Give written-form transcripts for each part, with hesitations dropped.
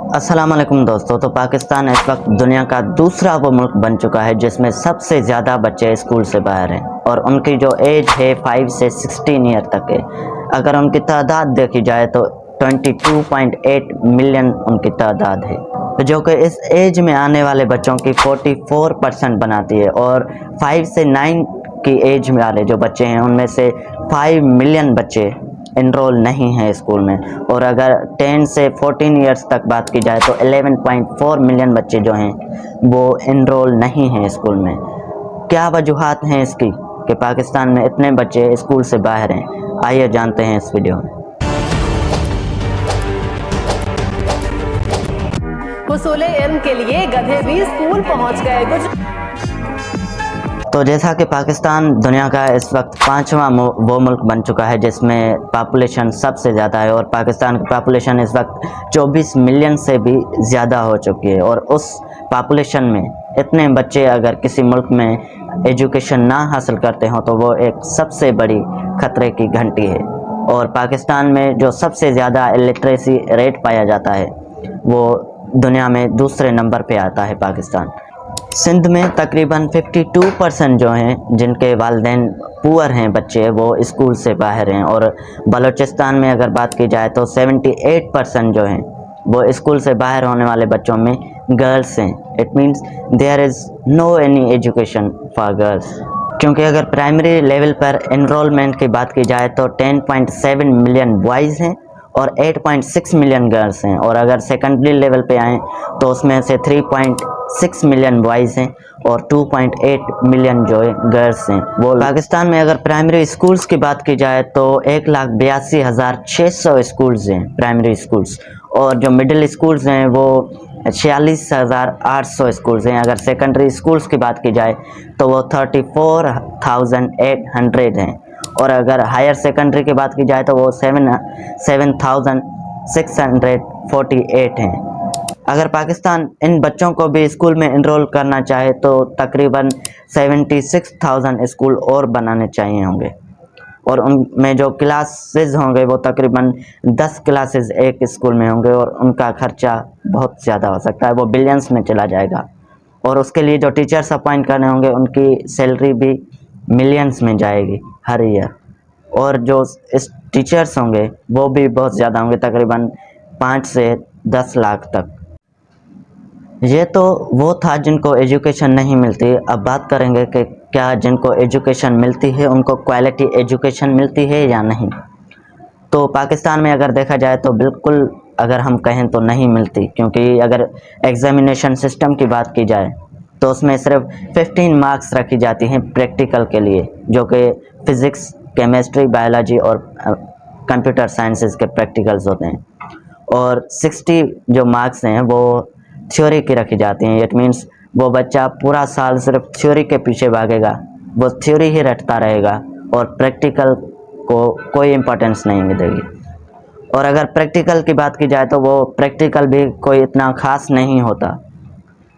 अस्सलाम वालेकुम दोस्तों। तो पाकिस्तान इस वक्त दुनिया का दूसरा वो मुल्क बन चुका है जिसमें सबसे ज़्यादा बच्चे स्कूल से बाहर हैं और उनकी जो एज है 5 से 16 ईयर तक है। अगर उनकी तादाद देखी जाए तो 22.8 मिलियन उनकी तादाद है, जो कि इस एज में आने वाले बच्चों की 44% बनाती है। और 5 से 9 की एज में वाले जो बच्चे हैं उनमें से 5 मिलियन बच्चे इनरोल नहीं है स्कूल में। और अगर 10 से 14 इयर्स तक बात की जाए तो 11.4 मिलियन बच्चे जो हैं वो इनरोल नहीं हैं स्कूल में। क्या वजूहात हैं इसकी कि पाकिस्तान में इतने बच्चे स्कूल से बाहर हैं? आइए जानते हैं इस वीडियो में। हुसूल इल्म के लिए गधे भी स्कूल पहुंच गए। तो जैसा कि पाकिस्तान दुनिया का इस वक्त 5वां वो मुल्क बन चुका है जिसमें पॉपुलेशन सबसे ज़्यादा है। और पाकिस्तान की पॉपुलेशन इस वक्त 24 मिलियन से भी ज़्यादा हो चुकी है। और उस पॉपुलेशन में इतने बच्चे अगर किसी मुल्क में एजुकेशन ना हासिल करते हों तो वो एक सबसे बड़ी ख़तरे की घंटी है। और पाकिस्तान में जो सबसे ज़्यादा इलिटरेसी रेट पाया जाता है वो दुनिया में दूसरे नंबर पे आता है पाकिस्तान। सिंध में तकरीबन 52% जो हैं जिनके वालिदैन पुअर हैं बच्चे वो स्कूल से बाहर हैं। और बलूचिस्तान में अगर बात की जाए तो 78% जो हैं वो स्कूल से बाहर होने वाले बच्चों में गर्ल्स हैं। It means there is no any education for girls. क्योंकि अगर प्राइमरी लेवल पर एनरोलमेंट की बात की जाए तो 10.7 मिलियन बॉयज़ हैं और 8.6 मिलियन गर्ल्स हैं। और अगर सेकेंडरी लेवल पे आएँ तो उसमें से 3.6 मिलियन बॉयज़ हैं और 2.8 मिलियन जो गर्ल्स हैं वो। पाकिस्तान में अगर प्राइमरी स्कूल्स की बात की जाए तो 1,82,600 स्कूल्स हैं प्राइमरी स्कूल्स। और जो मिडिल स्कूल्स हैं वो 46,800 स्कूल्स हैं। अगर सेकेंडरी स्कूल्स की बात की जाए तो वो 34,800 हैं। और अगर हायर सेकेंडरी की बात की जाए तो वो 7,648 हैं। अगर पाकिस्तान इन बच्चों को भी स्कूल में इनरोल करना चाहे तो तकरीबन 76,000 स्कूल और बनाने चाहिए होंगे। और उनमें जो क्लासेस होंगे वो तकरीबन 10 क्लासेस एक स्कूल में होंगे और उनका खर्चा बहुत ज़्यादा हो सकता है, वो बिलियंस में चला जाएगा। और उसके लिए जो टीचर्स अपॉइंट करने होंगे उनकी सैलरी भी मिलियंस में जाएगी हर ईयर। और जो इस टीचर्स होंगे वो भी बहुत ज़्यादा होंगे, तकरीबन 5 से 10 लाख तक। ये तो वो था जिनको एजुकेशन नहीं मिलती। अब बात करेंगे कि क्या जिनको एजुकेशन मिलती है उनको क्वालिटी एजुकेशन मिलती है या नहीं। तो पाकिस्तान में अगर देखा जाए तो बिल्कुल अगर हम कहें तो नहीं मिलती। क्योंकि अगर एग्ज़ामिनेशन सिस्टम की बात की जाए तो उसमें सिर्फ 15 मार्क्स रखी जाती हैं प्रैक्टिकल के लिए, जो कि फ़िज़िक्स, केमिस्ट्री, बायोलॉजी और कंप्यूटर साइंसेस के प्रैक्टिकल्स होते हैं। और 60 जो मार्क्स हैं वो थ्योरी की रखी जाती हैं। इट मीन्स वो बच्चा पूरा साल सिर्फ थ्योरी के पीछे भागेगा, वो थ्योरी ही रटता रहेगा और प्रैक्टिकल को कोई इम्पोर्टेंस नहीं मिलेगी। और अगर प्रैक्टिकल की बात की जाए तो वो प्रैक्टिकल भी कोई इतना ख़ास नहीं होता।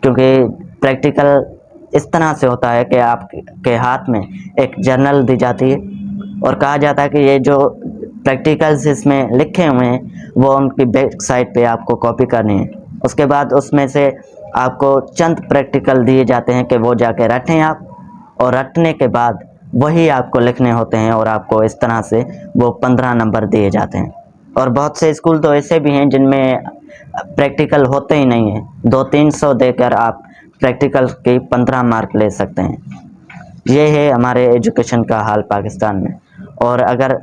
क्योंकि प्रैक्टिकल इस तरह से होता है कि आपके हाथ में एक जर्नल दी जाती है और कहा जाता है कि ये जो प्रैक्टिकल्स इसमें लिखे हुए हैं वो उनकी बैक साइड पे आपको कॉपी करनी है। उसके बाद उसमें से आपको चंद प्रैक्टिकल दिए जाते हैं कि वो जाके रटें आप, और रटने के बाद वही आपको लिखने होते हैं और आपको इस तरह से वो 15 नंबर दिए जाते हैं। और बहुत से स्कूल तो ऐसे भी हैं जिनमें प्रैक्टिकल होते ही नहीं हैं, 200-300 देकर आप प्रैक्टिकल के 15 मार्क ले सकते हैं। ये है हमारे एजुकेशन का हाल पाकिस्तान में। और अगर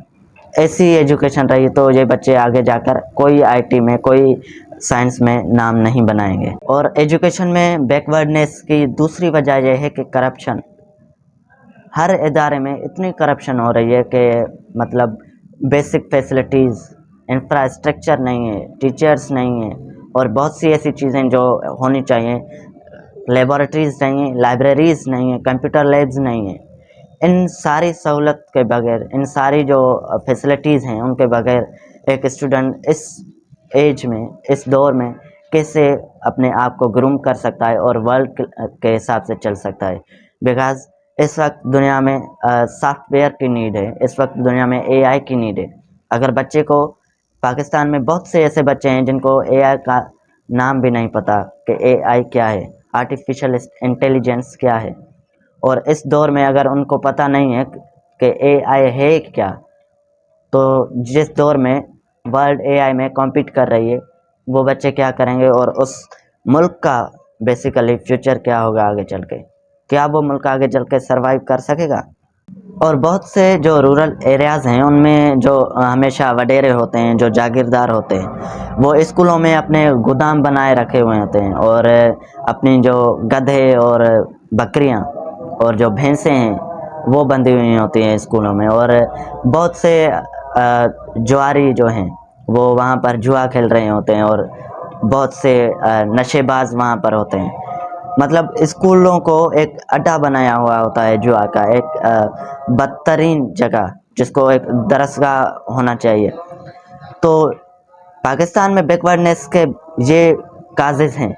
ऐसी एजुकेशन रही तो ये बच्चे आगे जाकर कोई आईटी में, कोई साइंस में नाम नहीं बनाएंगे। और एजुकेशन में बैकवर्डनेस की दूसरी वजह यह है कि करप्शन। हर इदारे में इतनी करप्शन हो रही है कि मतलब बेसिक फैसिलिटीज़, इंफ्रास्ट्रक्चर नहीं है, टीचर्स नहीं है और बहुत सी ऐसी चीज़ें जो होनी चाहिए, लेबॉरेटरीज़ नहीं है, लाइब्रेरीज़ नहीं है, कंप्यूटर लैब्स नहीं है। इन सारी सहूलत के बगैर, इन सारी जो फैसिलिटीज़ हैं उनके बगैर एक स्टूडेंट इस एज में, इस दौर में कैसे अपने आप को ग्रूम कर सकता है और वर्ल्ड के हिसाब से चल सकता है। बिकॉज़ इस वक्त दुनिया में सॉफ्टवेयर की नीड है, इस वक्त दुनिया में एआई की नीड है। अगर बच्चे को, पाकिस्तान में बहुत से ऐसे बच्चे हैं जिनको एआई का नाम भी नहीं पता कि AI क्या है, आर्टिफिशियल इंटेलिजेंस क्या है। और इस दौर में अगर उनको पता नहीं है कि AI है क्या, तो जिस दौर में वर्ल्ड AI में कॉम्पीट कर रही है, वो बच्चे क्या करेंगे और उस मुल्क का बेसिकली फ्यूचर क्या होगा आगे चल के, क्या वो मुल्क आगे चल के सर्वाइव कर सकेगा। और बहुत से जो रूरल एरियाज़ हैं उनमें जो हमेशा वडेरे होते हैं, जो जागीरदार होते हैं, वो स्कूलों में अपने गोदाम बनाए रखे हुए होते हैं और अपनी जो गधे और बकरियां और जो भैंसें हैं वो बंधी हुई होती हैं स्कूलों में। और बहुत से जुआरी जो हैं वो वहाँ पर जुआ खेल रहे होते हैं और बहुत से नशेबाज वहाँ पर होते हैं। मतलब स्कूलों को एक अड्डा बनाया हुआ होता है जुआ का, एक बदतरीन जगह जिसको एक दरसगाह होना चाहिए। तो पाकिस्तान में बैकवर्डनेस के ये काजेज हैं,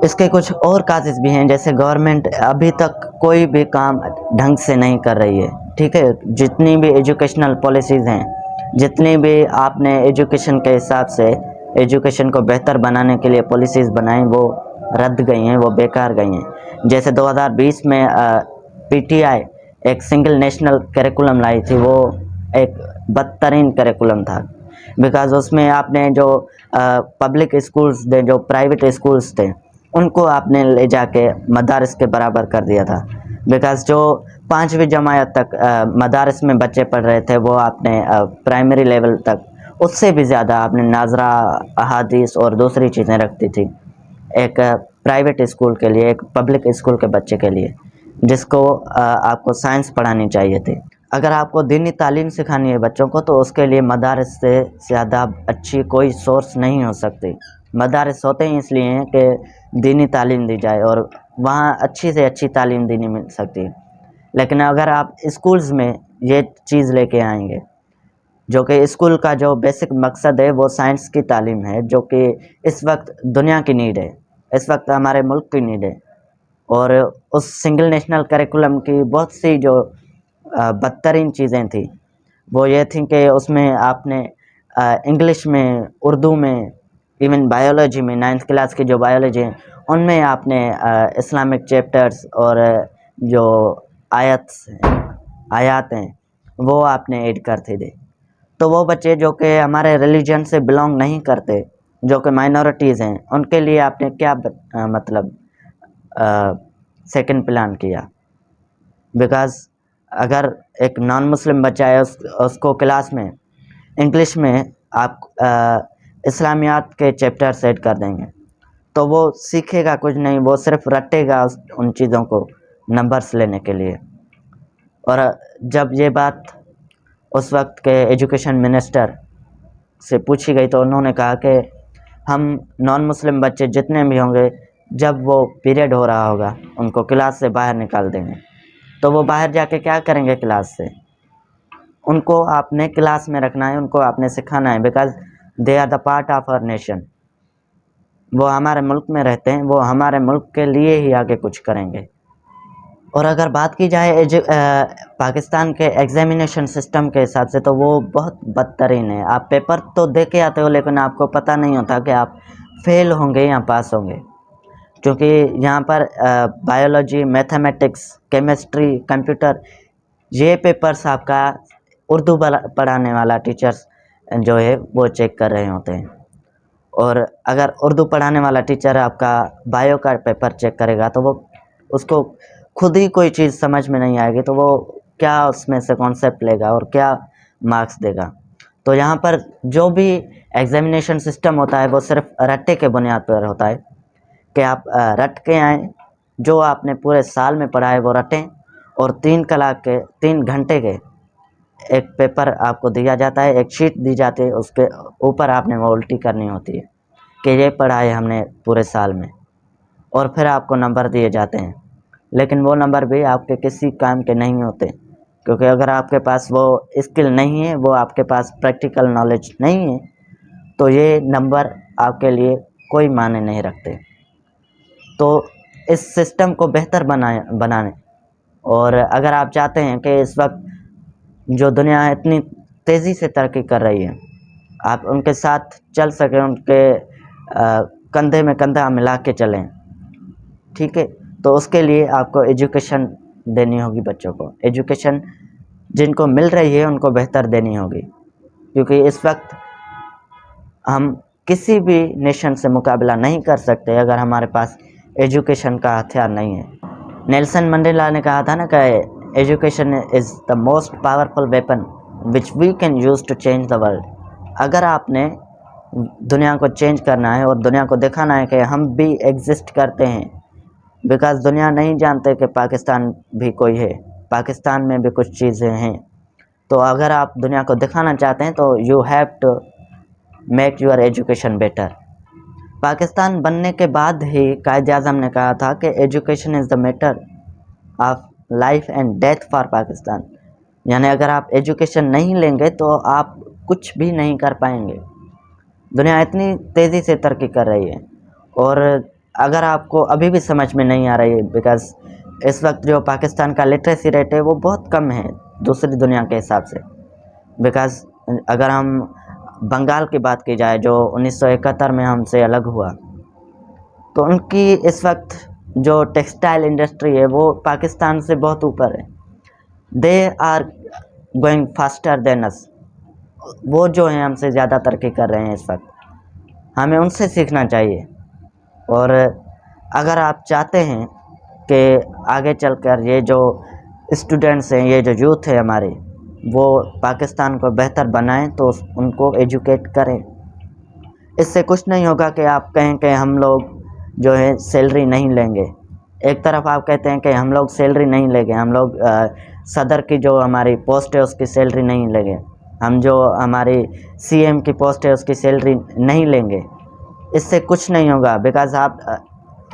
इसके कुछ और काजेज भी हैं, जैसे गवर्नमेंट अभी तक कोई भी काम ढंग से नहीं कर रही है। ठीक है, जितनी भी एजुकेशनल पॉलिसीज़ हैं, जितनी भी आपने एजुकेशन के हिसाब से एजुकेशन को बेहतर बनाने के लिए पॉलिसीज़ बनाई, वो रद्द गई हैं, वो बेकार गई हैं। जैसे 2020 में PTI एक सिंगल नेशनल करिकुलम लाई थी, वो एक बदतरीन करिकुलम था, बिकॉज उसमें आपने जो पब्लिक स्कूल्स थे, जो प्राइवेट स्कूल्स थे, उनको आपने ले जाके मदारस के बराबर कर दिया था। बिकॉज जो 5वीं जमात तक मदारस में बच्चे पढ़ रहे थे, वो आपने प्राइमरी लेवल तक उससे भी ज़्यादा आपने नाजरा, अहादीस और दूसरी चीज़ें रखती थी एक प्राइवेट स्कूल के लिए, एक पब्लिक स्कूल के बच्चे के लिए, जिसको आपको साइंस पढ़ानी चाहिए थी। अगर आपको दीनी तालीम सिखानी है बच्चों को, तो उसके लिए मदारस से ज़्यादा अच्छी कोई सोर्स नहीं हो सकती। मदारस होते ही इसलिए हैं कि दीनी तालीम दी जाए और वहाँ अच्छी से अच्छी तालीम दीनी मिल सकती है। लेकिन अगर आप स्कूल्स में ये चीज़ लेके आएंगे, जो कि स्कूल का जो बेसिक मकसद है वो साइंस की तालीम है, जो कि इस वक्त दुनिया की नीड है, इस वक्त हमारे मुल्क की नीड है। और उस सिंगल नेशनल करिकुलम की बहुत सी जो बदतरीन चीज़ें थी, वो ये थी कि उसमें आपने इंग्लिश में, उर्दू में, इवन बायोलॉजी में, 9th क्लास की जो बायोलॉजी है उनमें आपने इस्लामिक चैप्टर्स और जो आयात हैं वो आपने ऐड करते थे। तो वो बच्चे जो कि हमारे रिलीजन से बिलोंग नहीं करते, जो कि माइनॉरिटीज़ हैं, उनके लिए आपने क्या मतलब सेकंड प्लान किया। बिकॉज़ अगर एक नॉन मुस्लिम बच्चा है, उसको क्लास में इंग्लिश में आप इस्लामियात के चैप्टर सेट कर देंगे, तो वो सीखेगा कुछ नहीं, वो सिर्फ रटेगा उन चीज़ों को नंबर्स लेने के लिए। और जब ये बात उस वक्त के एजुकेशन मिनिस्टर से पूछी गई, तो उन्होंने कहा कि हम नॉन मुस्लिम बच्चे जितने भी होंगे, जब वो पीरियड हो रहा होगा उनको क्लास से बाहर निकाल देंगे। तो वो बाहर जाके क्या करेंगे क्लास से? उनको आपने क्लास में रखना है, उनको आपने सिखाना है, because they are the part of our nation. वो हमारे मुल्क में रहते हैं, वो हमारे मुल्क के लिए ही आगे कुछ करेंगे। और अगर बात की जाए पाकिस्तान के एग्ज़ामिनेशन सिस्टम के हिसाब से, तो वो बहुत बदतरीन है। आप पेपर तो दे के आते हो, लेकिन आपको पता नहीं होता कि आप फेल होंगे या पास होंगे, क्योंकि यहाँ पर बायोलॉजी, मैथमेटिक्स, केमिस्ट्री, कंप्यूटर, ये पेपर्स आपका उर्दू पढ़ाने वाला टीचर्स जो है वो चेक कर रहे होते हैं। और अगर उर्दू पढ़ाने वाला टीचर आपका बायो का पेपर चेक करेगा, तो वो उसको खुद ही कोई चीज़ समझ में नहीं आएगी, तो वो क्या उसमें से कॉन्सेप्ट लेगा और क्या मार्क्स देगा। तो यहाँ पर जो भी एग्ज़ामिनेशन सिस्टम होता है वो सिर्फ रट्टे के बुनियाद पर होता है कि आप रट के आएँ, जो आपने पूरे साल में पढ़ा है वो रटें, और 3 घंटे के एक पेपर आपको दिया जाता है, एक शीट दी जाती है, उसके ऊपर आपने वो उल्टी करनी होती है कि ये पढ़ा है हमने पूरे साल में, और फिर आपको नंबर दिए जाते हैं। लेकिन वो नंबर भी आपके किसी काम के नहीं होते, क्योंकि अगर आपके पास वो स्किल नहीं है, वो आपके पास प्रैक्टिकल नॉलेज नहीं है, तो ये नंबर आपके लिए कोई मायने नहीं रखते। तो इस सिस्टम को बेहतर बनाने, और अगर आप चाहते हैं कि इस वक्त जो दुनिया इतनी तेज़ी से तरक्की कर रही है, आप उनके साथ चल सकें, उनके कंधे में कंधा मिला के चलें, ठीक है। तो उसके लिए आपको एजुकेशन देनी होगी बच्चों को। एजुकेशन जिनको मिल रही है उनको बेहतर देनी होगी, क्योंकि इस वक्त हम किसी भी नेशन से मुकाबला नहीं कर सकते अगर हमारे पास एजुकेशन का हथियार नहीं है। नेल्सन मंडेला ने कहा था ना कि education is the most powerful weapon which we can use to change the world. अगर आपने दुनिया को चेंज करना है और दुनिया को दिखाना है कि हम भी एग्जिस्ट करते हैं, बिकॉज़ दुनिया नहीं जानते कि पाकिस्तान भी कोई है, पाकिस्तान में भी कुछ चीज़ें हैं। तो अगर आप दुनिया को दिखाना चाहते हैं तो you have to make your education better. Pakistan बनने के बाद ही कायद आज़म ने कहा था कि education is the matter of life and death for Pakistan. यानी अगर आप एजुकेशन नहीं लेंगे तो आप कुछ भी नहीं कर पाएंगे। दुनिया इतनी तेज़ी से तरक्की कर रही है, और अगर आपको अभी भी समझ में नहीं आ रही है, बिकॉज़ इस वक्त जो पाकिस्तान का लिटरेसी रेट है वो बहुत कम है दूसरी दुनिया के हिसाब से। बिकॉज़ अगर हम बंगाल की बात की जाए जो 1971 में हमसे अलग हुआ, तो उनकी इस वक्त जो टेक्सटाइल इंडस्ट्री है वो पाकिस्तान से बहुत ऊपर है। They are going faster than us. वो जो हैं हमसे ज़्यादा तरक्की कर रहे हैं इस वक्त, हमें उनसे सीखना चाहिए। और अगर आप चाहते हैं कि आगे चलकर ये जो स्टूडेंट्स हैं, ये जो यूथ है हमारे, वो पाकिस्तान को बेहतर बनाएं, तो उनको एजुकेट करें। इससे कुछ नहीं होगा कि आप कहें कि हम लोग जो है सैलरी नहीं लेंगे। एक तरफ आप कहते हैं कि हम लोग सैलरी नहीं लेंगे, हम लोग सदर की जो हमारी पोस्ट है उसकी सैलरी नहीं लेंगे, हम जो हमारी सीएम की पोस्ट है उसकी सैलरी नहीं लेंगे। इससे कुछ नहीं होगा, बिकॉज़ आप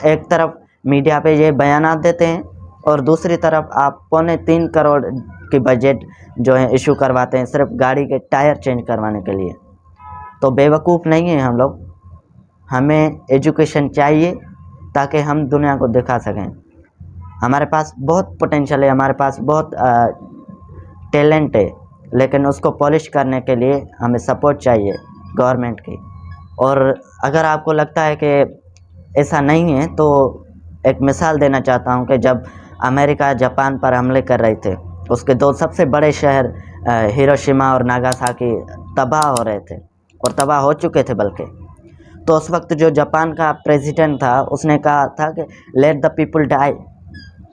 एक तरफ मीडिया पे ये बयानात देते हैं और दूसरी तरफ आप 3.25 करोड़ की बजट जो है इशू करवाते हैं सिर्फ गाड़ी के टायर चेंज करवाने के लिए। तो बेवकूफ़ नहीं है हम लोग। हमें एजुकेशन चाहिए ताकि हम दुनिया को दिखा सकें। हमारे पास बहुत पोटेंशियल है, हमारे पास बहुत टैलेंट है, लेकिन उसको पॉलिश करने के लिए हमें सपोर्ट चाहिए गवर्नमेंट की। और अगर आपको लगता है कि ऐसा नहीं है, तो एक मिसाल देना चाहता हूँ कि जब अमेरिका जापान पर हमले कर रहे थे, उसके 2 सबसे बड़े शहर हिरोशिमा और नागासाकी तबाह हो रहे थे, और तबाह हो चुके थे बल्कि। तो उस वक्त जो जापान का प्रेसिडेंट था उसने कहा था कि लेट द पीपल डाई,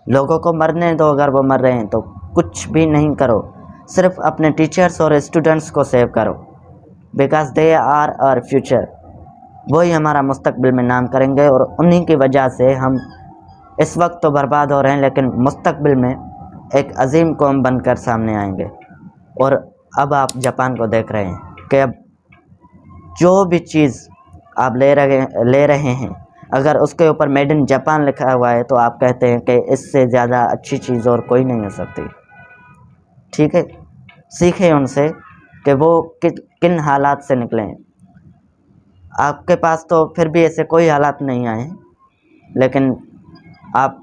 लोगों को मरने दो, अगर वो मर रहे हैं तो कुछ भी नहीं करो, सिर्फ अपने टीचर्स और स्टूडेंट्स को सेव करो, because they are our future. वही हमारा मुस्तकबिल में नाम करेंगे, और उन्हीं की वजह से हम इस वक्त तो बर्बाद हो रहे हैं, लेकिन मुस्तकबिल में एक अजीम कौम बनकर सामने आएंगे। और अब आप जापान को देख रहे हैं कि अब जो भी चीज़ आप ले रहे हैं, अगर उसके ऊपर मेड इन जापान लिखा हुआ है तो आप कहते हैं कि इससे ज़्यादा अच्छी चीज़ और कोई नहीं हो सकती। ठीक है, सीखें उनसे कि वो किन हालात से निकले हैं। आपके पास तो फिर भी ऐसे कोई हालात नहीं आए, लेकिन आप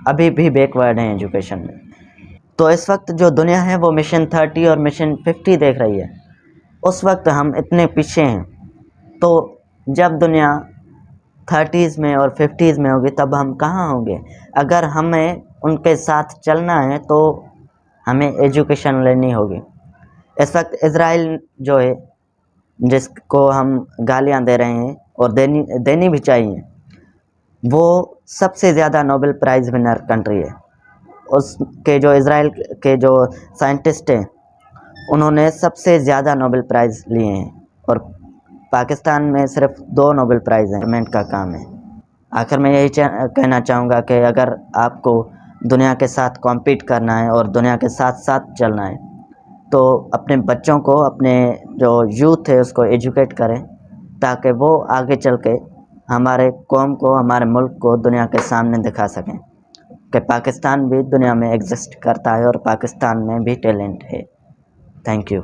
अभी भी बैकवर्ड हैं एजुकेशन में। तो इस वक्त जो दुनिया है वो मिशन 30 और मिशन 50 देख रही है। उस वक्त हम इतने पीछे हैं, तो जब दुनिया 30s में और 50s में होगी तब हम कहाँ होंगे। अगर हमें उनके साथ चलना है तो हमें एजुकेशन लेनी होगी। इस वक्त इज़राइल जो है, जिसको हम गालियाँ दे रहे हैं और देनी भी चाहिए, वो सबसे ज़्यादा नोबेल प्राइज़ विनर कंट्री है। उसके जो इज़राइल के जो साइंटिस्ट हैं उन्होंने सबसे ज़्यादा नोबेल प्राइज़ लिए हैं, और पाकिस्तान में सिर्फ 2 नोबेल प्राइज़ हैं। गवर्नमेंट का काम है। आखिर में यही कहना चाहूँगा कि अगर आपको दुनिया के साथ कॉम्पीट करना है और दुनिया के साथ साथ चलना है, तो अपने बच्चों को, अपने जो यूथ है उसको एजुकेट करें, ताकि वो आगे चल के हमारे कौम को, हमारे मुल्क को दुनिया के सामने दिखा सकें कि पाकिस्तान भी दुनिया में एग्जिस्ट करता है और पाकिस्तान में भी टैलेंट है। Thank you.